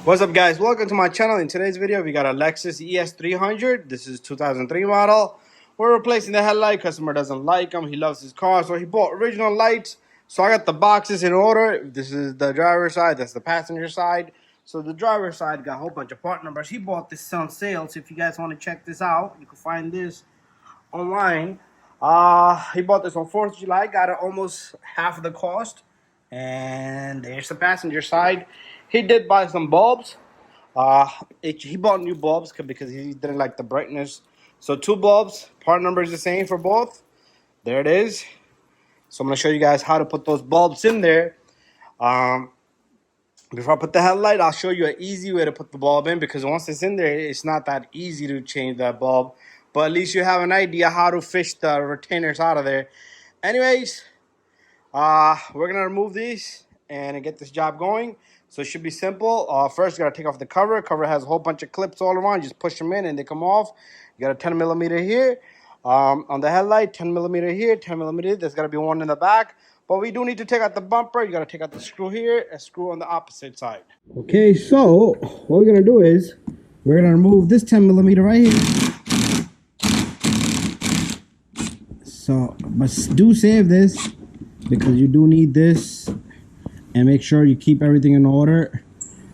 What's up, guys? Welcome to my channel. In today's video we got a Lexus es300. This is 2003 model. We're replacing the headlight. Customer doesn't like them. He loves his car, so he bought original lights. So I got the boxes in order. This is the driver's side, that's the passenger side. So the driver's side got a whole bunch of part numbers. He bought this on sale, so if you guys want to check this out, you can find this online. He bought this on 4th of July, got it almost half of the cost. And there's the passenger side. He did buy some bulbs. He bought new bulbs because he didn't like the brightness. So 2 bulbs, part number is the same for both. There it is. So I'm going to show you guys how to put those bulbs in there. Before I put the headlight, I'll show you an easy way to put the bulb in, because once it's in there, it's not that easy to change that bulb. But at least you have an idea how to fish the retainers out of there. Anyways, we're going to remove these and get this job going. So it should be simple. First, you got to take off the cover. Cover has a whole bunch of clips all around. Just push them in and they come off. You got a 10 millimeter here. On the headlight, 10 millimeter here, 10 millimeter. There's got to be one in the back. But we do need to take out the bumper. You got to take out the screw here, a screw on the opposite side. Okay, so what we're going to do is we're going to remove this 10 millimeter right here. So, but do save this, because you do need this, and make sure you keep everything in order.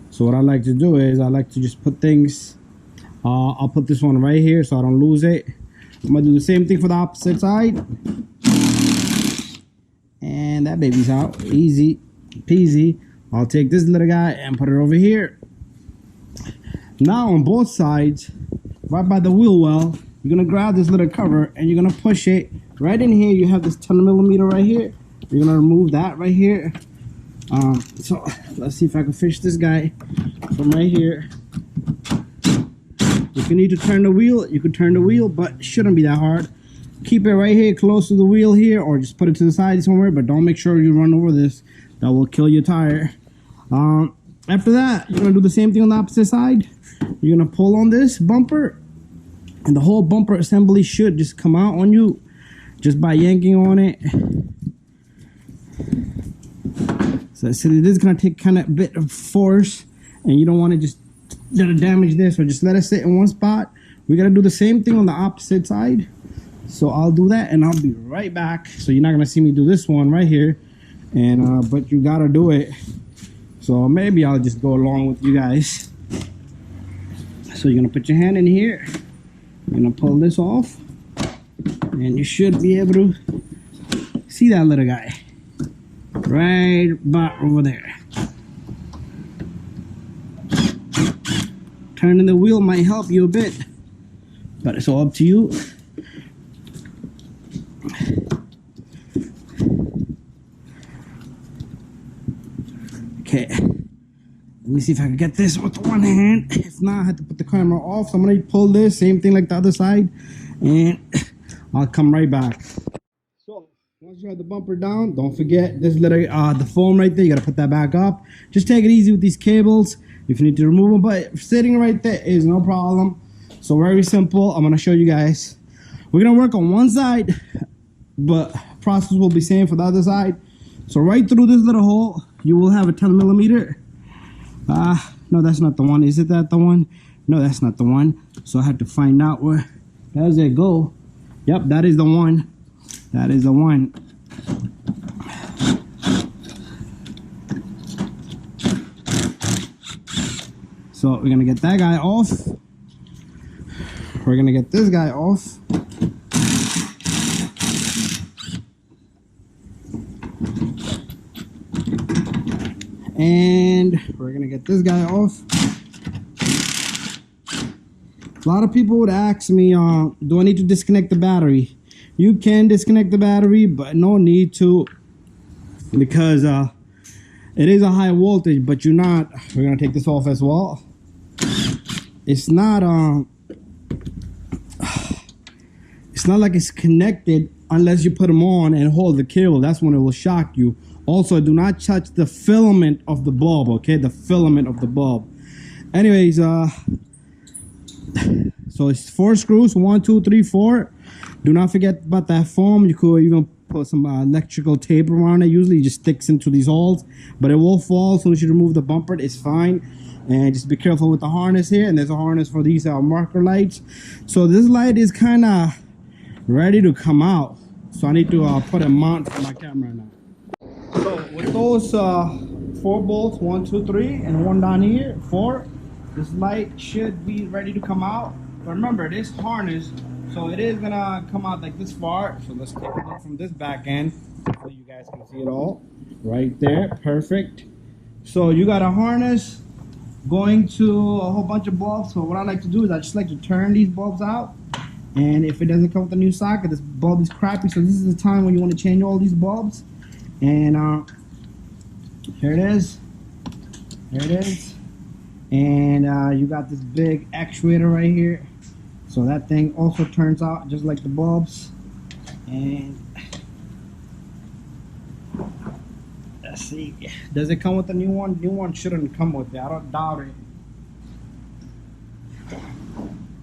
So what I like to do is I like to just put things, I'll put this one right here so I don't lose it. I'm gonna do the same thing for the opposite side, and that baby's out, easy peasy. I'll take this little guy and put it over here. Now on both sides, right by the wheel well, you're gonna grab this little cover and you're gonna push it right in here. You have this 10 millimeter right here. You're gonna remove that right here. So let's see if I can fish this guy from right here. If you need to turn the wheel, you can turn the wheel, but it shouldn't be that hard. Keep it right here close to the wheel here, or just put it to the side somewhere, but don't make sure you run over this. That will kill your tire. After that, you're gonna do the same thing on the opposite side. You're gonna pull on this bumper, and the whole bumper assembly should just come out on you just by yanking on it. So this is gonna take kind of a bit of force, and you don't want to just let it damage this, or just let it sit in one spot. We gotta do the same thing on the opposite side. So I'll do that and I'll be right back. So you're not gonna see me do this one right here, and but you gotta do it. So maybe I'll just go along with you guys. So you're gonna put your hand in here, you're gonna pull this off, and you should be able to see that little guy right about over there. Turning the wheel might help you a bit, but it's all up to you. Okay, let me see if I can get this with one hand. If not, I have to put the camera off. So I'm gonna pull this, same thing like the other side, and I'll come right back. So once you have the bumper down, don't forget this little the foam right there. You gotta put that back up. Just take it easy with these cables if you need to remove them, but sitting right there is no problem. So very simple. I'm gonna show you guys. We're gonna work on one side, but process will be same for the other side. So right through this little hole, you will have a 10 millimeter. No, that's not the one. Is it that the one? No, that's not the one. So I had to find out where does it go. Yep, that is the one. That is the one. So we're gonna get that guy off. We're gonna get this guy off. And we're gonna get this guy off. A lot of people would ask me, do I need to disconnect the battery? You can disconnect the battery, but no need to, because it is a high voltage, but you're not. We're gonna take this off as well. It's not like it's connected unless you put them on and hold the cable. That's when it will shock you. Also, do not touch the filament of the bulb, okay? The filament of the bulb. Anyways, so it's 4 screws, 1, 2, 3, 4. Do not forget about that foam. You could even put some electrical tape around it. Usually it just sticks into these holes, but it will fall as soon as you remove the bumper. It's fine. And just be careful with the harness here. And there's a harness for these marker lights. So this light is kind of ready to come out. So I need to put a mount for my camera now. So with those 4 bolts, 1, 2, 3, and 1 down here, 4, this light should be ready to come out. But remember, this harness, so it is gonna come out like this far. So let's take a look from this back end so you guys can see it all. Right there, perfect. So you got a harness going to a whole bunch of bulbs. So what I like to do is I just like to turn these bulbs out. And if it doesn't come with a new socket, this bulb is crappy. So this is the time when you want to change all these bulbs. And here it is. Here it is. And you got this big actuator right here. So that thing also turns out just like the bulbs. And let's see, does it come with a new one? New one shouldn't come with it. I don't doubt it.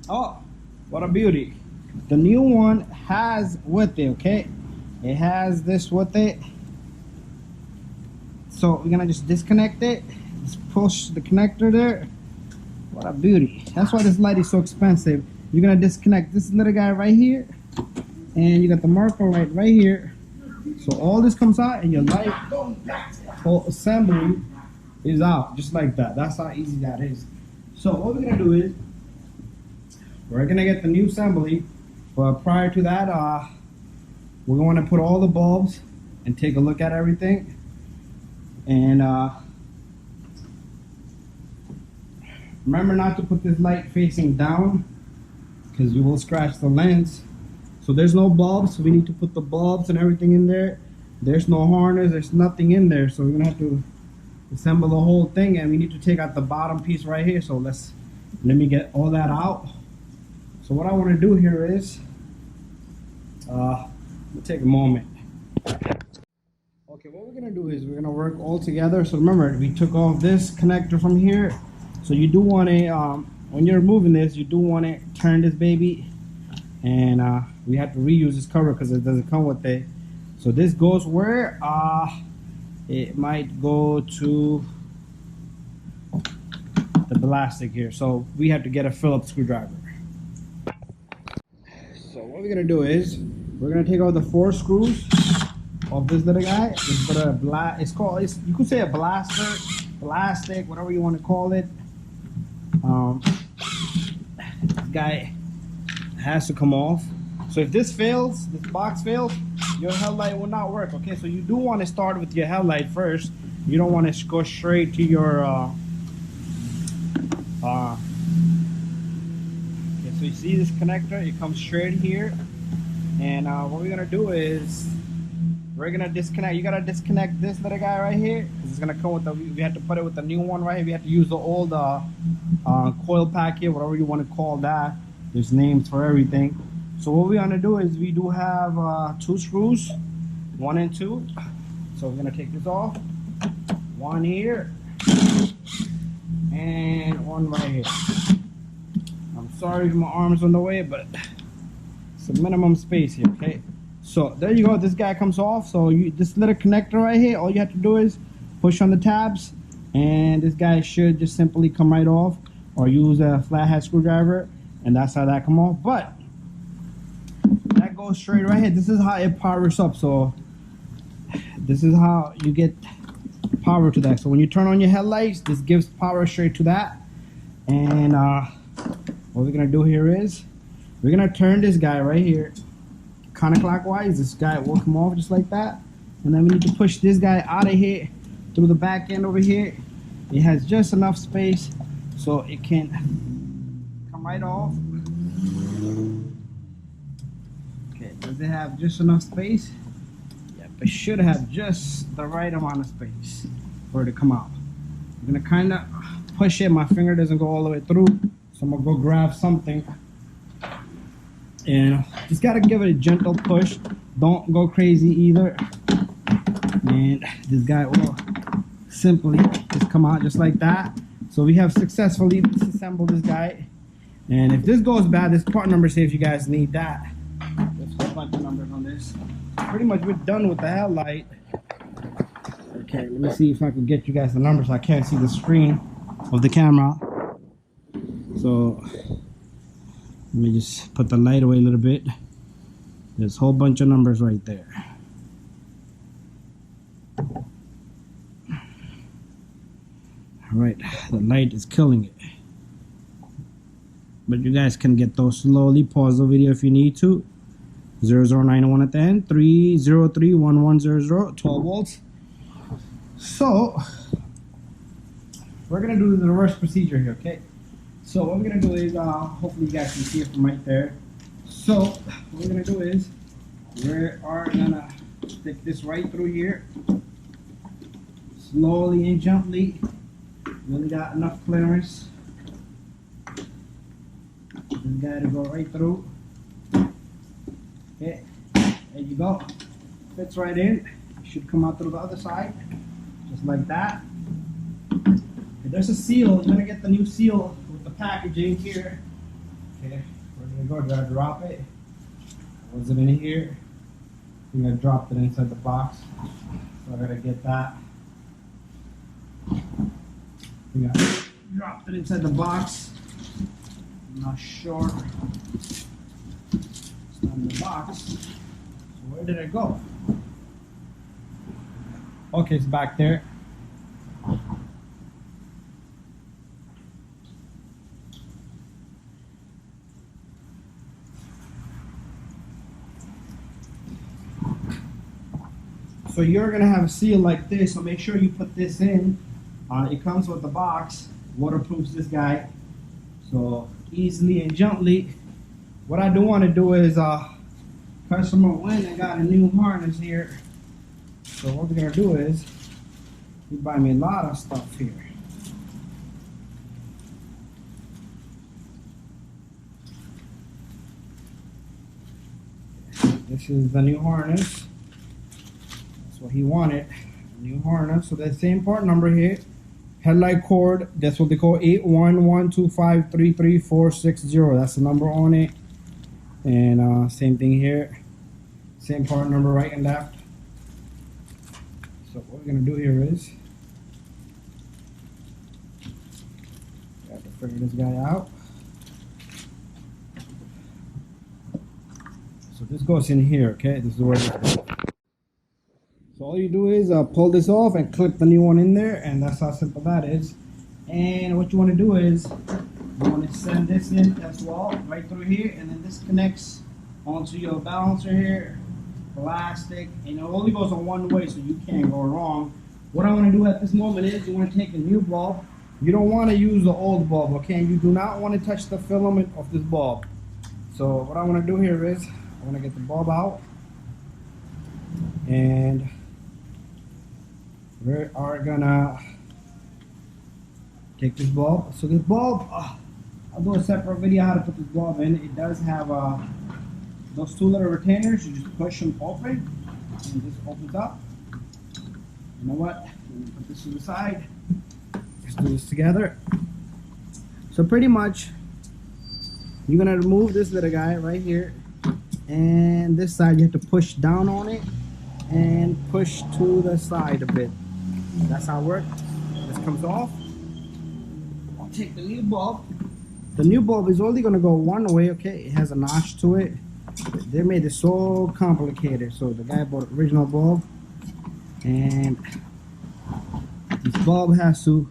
Oh, what a beauty. The new one has with it, okay? It has this with it. So we're gonna just disconnect it. Just push the connector there. What a beauty. That's why this light is so expensive. You're gonna disconnect this little guy right here, and you got the marker light right here. So all this comes out and your light whole assembly is out just like that. That's how easy that is. So what we're gonna do is we're gonna get the new assembly, but prior to that we're going to put all the bulbs and take a look at everything. And remember not to put this light facing down because you will scratch the lens. So there's no bulbs, so we need to put the bulbs and everything in there. There's no harness, there's nothing in there, so we're gonna have to assemble the whole thing, and we need to take out the bottom piece right here. So let me get all that out. So what I want to do here is we'll take a moment. Okay, what we're gonna do is we're gonna work all together. So remember, we took off this connector from here. So you do want to when you're removing this, you do want to turn this baby, and we have to reuse this cover because it doesn't come with it. So this goes where it might go to the ballastic here. So we have to get a Phillips screwdriver. So what we're gonna do is we're gonna take out the 4 screws of this little guy. It's called, you could say a blaster, plastic, whatever you want to call it. This guy has to come off. So if this fails, this box fails, your headlight will not work. Okay, so you do want to start with your headlight first. You don't want to go straight to your okay, so you see this connector, it comes straight here. And what we're gonna do is we're gonna disconnect. You gotta disconnect this little guy right here because it's gonna come with the, we have to put it with the new one right here. We have to use the old coil pack here, whatever you want to call that. There's names for everything. So what we're gonna do is we do have 2 screws, 1 and 2. So we're gonna take this off. 1 here and 1 right here. I'm sorry if my arm's on the way, but it's a minimum space here. Okay. So there you go. This guy comes off. So this little connector right here, all you have to do is push on the tabs, and this guy should just simply come right off, or use a flathead screwdriver, and that's how that come off. But that goes straight right here. This is how it powers up. So this is how you get power to that. So when you turn on your headlights, this gives power straight to that. And what we're gonna do here is we're gonna turn this guy right here counterclockwise. This guy will come off just like that, and then we need to push this guy out of here through the back end over here. It has just enough space so it can come right off. Okay, does it have just enough space? Yep, it should have just the right amount of space for it to come out. I'm gonna kind of push it. My finger doesn't go all the way through, so I'm gonna go grab something. And just gotta give it a gentle push. Don't go crazy either. And this guy will simply just come out just like that. So we have successfully disassembled this guy. And if this goes bad, this part number, say if you guys need that. There's a whole bunch of numbers on this. pretty much we're done with the headlight. Okay, let me see if I can get you guys the numbers. I can't see the screen of the camera. So let me just put the light away a little bit. There's a whole bunch of numbers right there. Alright, the light is killing it. But you guys can get those slowly. Pause the video if you need to. 0091 at the end. 3031100. 12 volts. So we're gonna do the reverse procedure here, okay? So what we're gonna do is, hopefully you guys can see it from right there. So what we're gonna do is, we are gonna stick this right through here, slowly and gently. We only got enough clearance. This guy to go right through. Okay, there you go. Fits right in. Should come out through the other side, just like that. If there's a seal, you're gonna get the new seal with the packaging here. Okay, we're gonna go. Gotta drop it. Was it in here? I think I dropped it inside the box, so I gotta get that. I dropped it inside the box. I'm not sure. It's not in the box. So where did it go? Okay, it's back there. So you're gonna have a seal like this, so make sure you put this in. It comes with the box, waterproofs this guy, so easily and gently. What I do want to do is, customer went and got a new harness here. So what we're gonna do is, he buy me a lot of stuff here. This is the new harness. That's what he wanted, a new harness. So that same part number here. Headlight cord, that's what they call 811253340. That's the number on it. And same thing here. Same part number right and left. So what we're gonna do here is, got to figure this guy out. So this goes in here, okay? This is where it goes. So all you do is pull this off and clip the new one in there, and that's how simple that is. And what you want to do is, you want to send this in as well, right through here, and then this connects onto your balancer here, plastic, and it only goes on one way, so you can't go wrong. What I want to do at this moment is, you want to take a new bulb. You don't want to use the old bulb, okay? You do not want to touch the filament of this bulb. So what I want to do here is, I want to get the bulb out, and we are gonna take this bulb. So this bulb, I'll do a separate video how to put this bulb in. It does have those two little retainers. You just push them open, and this opens up. You know what? Let me put this to the side. Let's do this together. So pretty much, you're gonna remove this little guy right here, and this side you have to push down on it and push to the side a bit. That's how it works. This comes off. I'll take the new bulb. The new bulb is only going to go one way, okay? It has a notch to it. They made it so complicated. So the guy bought the original bulb, and this bulb has to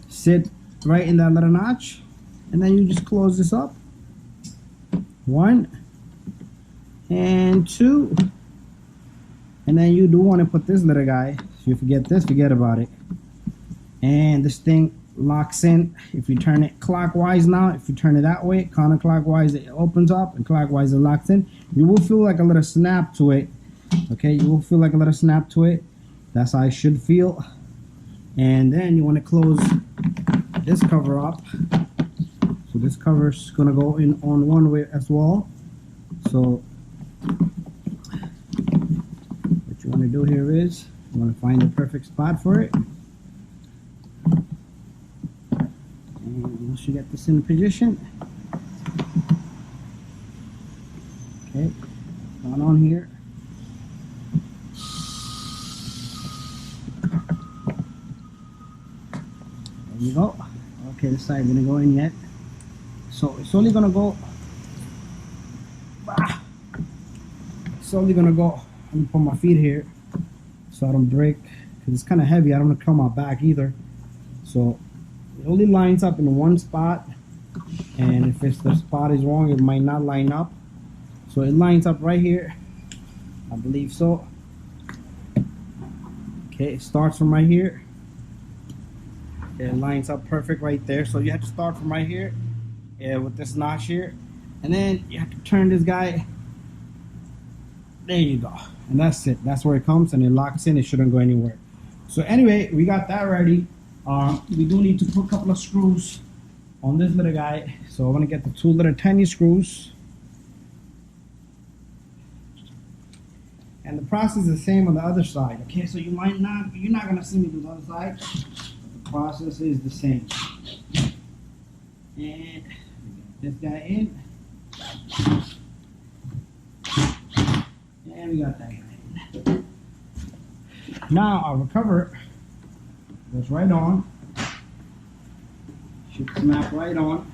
sit right in that little notch, and then you just close this up. 1 and 2. And then you do want to put this little guy. If you forget this, forget about it. And this thing locks in. If you turn it clockwise now, if you turn it that way, counterclockwise, it opens up, and clockwise it locks in. You will feel like a little snap to it. Okay, you will feel like a little snap to it. That's how it should feel. And then you want to close this cover up. So this cover is going to go in on one way as well. So what you want to do here is, you want to find the perfect spot for it. And once you get this in position, okay, going on here. Okay, this side didn't go in yet. So it's only gonna go. It's only gonna go. I'm gonna put my feet here so I don't break, because it's kind of heavy. I don't want to kill my back either. So it only lines up in one spot, and if the spot is wrong, it might not line up. So it lines up right here, I believe so. Okay, it starts from right here. It lines up perfect right there. So you have to start from right here, with this notch here, and then you have to turn this guy. There you go, and that's it. That's where it comes, and it locks in. It shouldn't go anywhere. So anyway, we got that ready. We do need to put a couple of screws on this little guy. So I'm gonna get the 2 little tiny screws, and the process is the same on the other side. Okay, so you're not gonna see me do the other side. The process is the same. And this guy in, and we got that guy in. Now our recover goes right on. Should snap right on.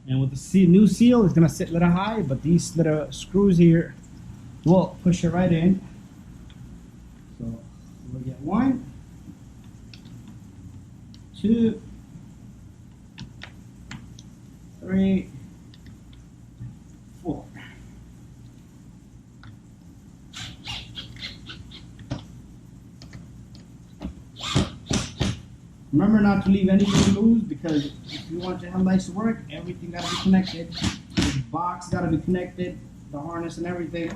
And with the new seal, it's gonna sit a little high, but these little screws here will push it right in. So we'll get 1, 2, 3, 4. Remember not to leave anything loose, because if you want your headlights to work, everything got to be connected. The box got to be connected, the harness and everything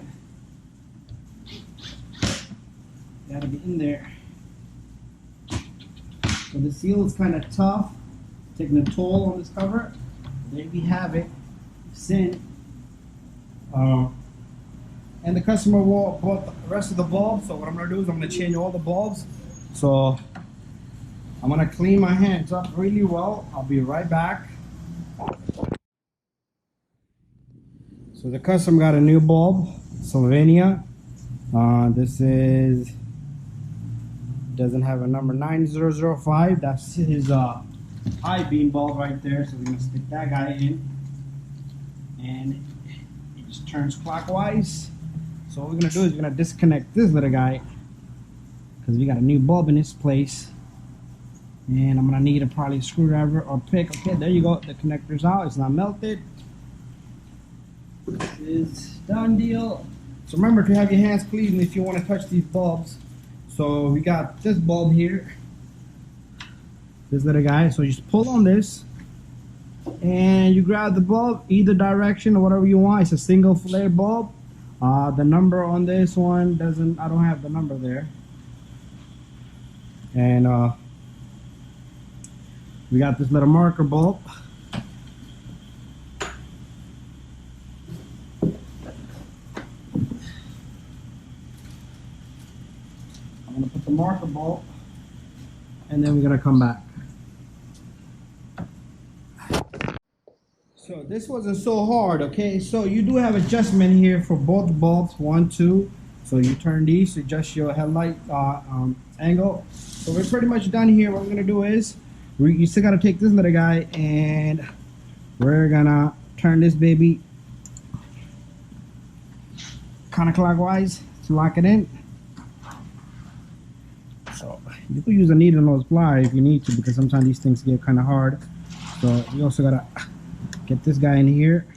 got to be in there. So the seal is kind of tough, taking a toll on this cover. There we have it. It's in. And the customer bought the rest of the bulbs. So what I'm going to do is I'm going to change all the bulbs. So I'm going to clean my hands up really well. I'll be right back. So the customer got a new bulb, Sylvania. This is, doesn't have a number, 9005. That's his high beam bulb right there. So we're going to stick that guy in. And it just turns clockwise. So what we're going to do is we're going to disconnect this little guy, because we got a new bulb in its place. And I'm gonna need probably a screwdriver or pick. Okay, there you go. The connector's out. It's not melted. This is done deal. So remember to have your hands clean if you want to touch these bulbs. So we got this bulb here, this little guy. So you just pull on this, and you grab the bulb either direction or whatever you want. It's a single flare bulb. The number on this one doesn't. I don't have the number there. And we got this little marker bulb. I'm going to put the marker bulb, and then we're going to come back. So this wasn't so hard, okay? So you do have adjustment here for both bulbs, 1, 2. So you turn these to adjust your headlight angle. So we're pretty much done here. What we're going to do is, you still got to take this little guy, and we're gonna turn this baby counterclockwise to lock it in. So you can use a needle nose plier if you need to, because sometimes these things get kind of hard. So you also gotta get this guy in here.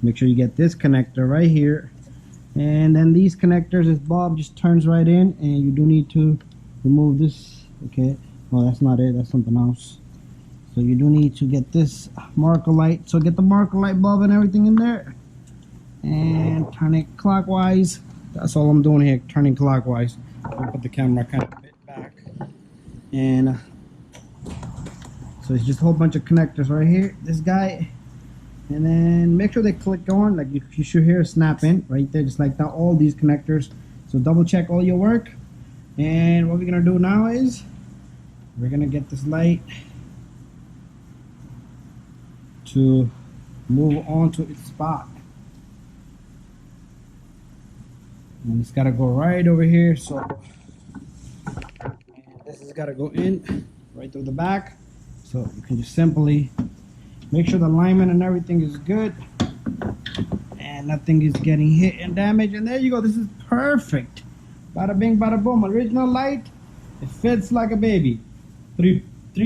Make sure you get this connector right here, and then these connectors, this bulb just turns right in, and you do need to remove this. Okay. Oh, that's not it, that's something else. So you do need to get this marker light. So get the marker light bulb and everything in there, and turn it clockwise. That's all I'm doing here, turning clockwise. I'll put the camera kind of a bit back. And so it's just a whole bunch of connectors right here, this guy. And then make sure they click on, like you should hear a snap in right there, just like that, all these connectors. So double check all your work. And what we're gonna do now is, we're gonna get this light to move on to its spot. And it's gotta go right over here. So, and this has gotta go in. right through the back. So you can just simply make sure the alignment and everything is good and nothing is getting hit and damaged. And there you go. This is perfect. Bada bing, bada boom. Original light. It fits like a baby. Three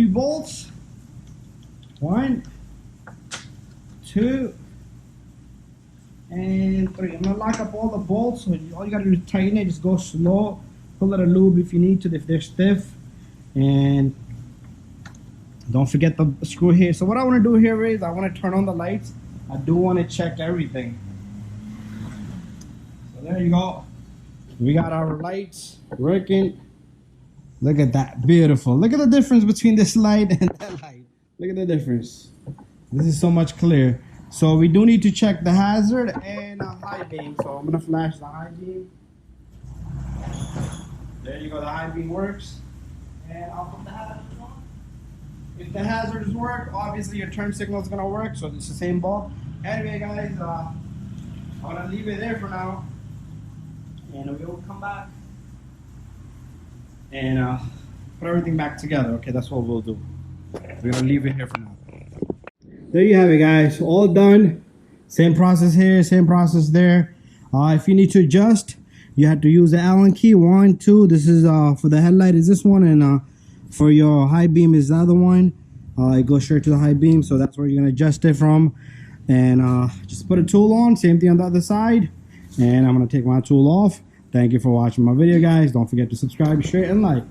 bolts. 1, 2, and 3. I'm gonna lock up all the bolts. So all you gotta do is tighten it. Just go slow. Pull out a lube if you need to, if they're stiff. And don't forget the screw here. So what I want to do here is I want to turn on the lights. I do want to check everything. So there you go. We got our lights working. Look at that, beautiful. Look at the difference between this light and that light. Look at the difference. This is so much clearer. So we do need to check the hazard and a high beam. So I'm gonna flash the high beam. There you go, the high beam works. And I'll put the hazard on. If the hazards work, obviously your turn signal is gonna work. So it's the same bulb. Anyway, guys, I'm gonna leave it there for now. And we will come back and put everything back together. Okay, that's what we'll do. We're gonna leave it here for now. There you have it, guys. All done. Same process here, same process there. If you need to adjust, you have to use the Allen key. 1, 2. This is for the headlight is this one, and for your high beam is the other one. It goes straight to the high beam, so that's where you're gonna adjust it from. And just put a tool on. Same thing on the other side. And I'm gonna take my tool off. Thank you for watching my video, guys. Don't forget to subscribe, share, and like.